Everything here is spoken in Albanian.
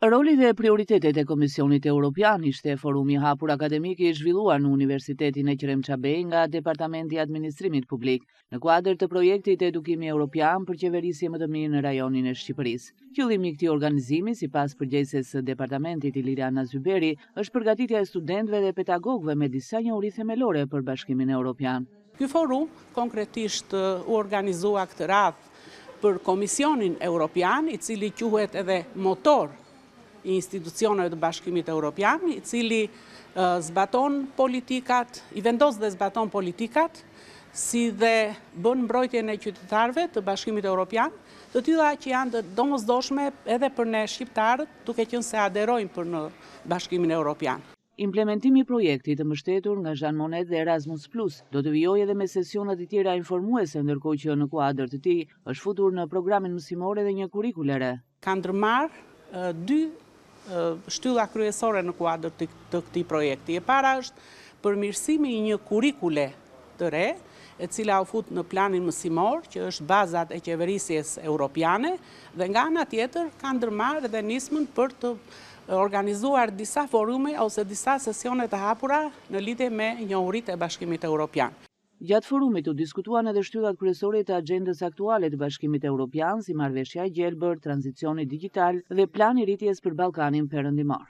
Roli dhe prioritetet e Komisionit Evropian ishte forumi hapur akademik i zhvilluar në Universitetin e Qeremçabej nga Departamenti i Administrimit Publik, në kuadër të projektit Edukimi Evropian për qeverisje më të mirë në rajonin e Shqipërisë. Qëllimi i këtij organizimi, sipas përgjegjëses së departamentit Iliana Zyberi, është përgatitja e studentëve dhe pedagogëve me disa njohuri themelore për Bashkimin Evropian. Ky forum konkretisht u organizua këtë radhë për Komisionin Evropian, i cili quhet edhe motor i institucioneve të Bashkimit Evropian, i cili zbaton politikat, i vendos dhe zbaton politikat, si dhe bën mbrojtjen e qytetarëve të Bashkimit Evropian, të tilla që janë të domosdoshme edhe për ne shqiptarët, duke qenë se aderojmë për në Bashkimin Evropian. Implementimi i projektit të mbështetur nga Jean Monnet dhe Erasmus Plus do të vijojë edhe me sesionet e tjera informuese, ndërkohë që në kuadër të tij është futur në programin mësimor edhe një kurikulere. Ka ndërmarrë dy shtylla kryesore në kuadër të këtij projekti. E para është përmirësimi i një kurikule të re, e cila u fut në planin mësimor, që është bazat e qeverisjes europiane, dhe nga ana tjetër ka ndërmarrë edhe nismën për të organizuar disa forume ose disa sesione të hapura në lidhje me njohuritë e Bashkimit Evropian. Gjatë forumit u diskutuan edhe shtyllat kryesore të agjendës aktuale të Bashkimit Evropian, si marrëveshja e gjelbër, tranzicioni digjital dhe plani rritjes për Ballkanin Perëndimor.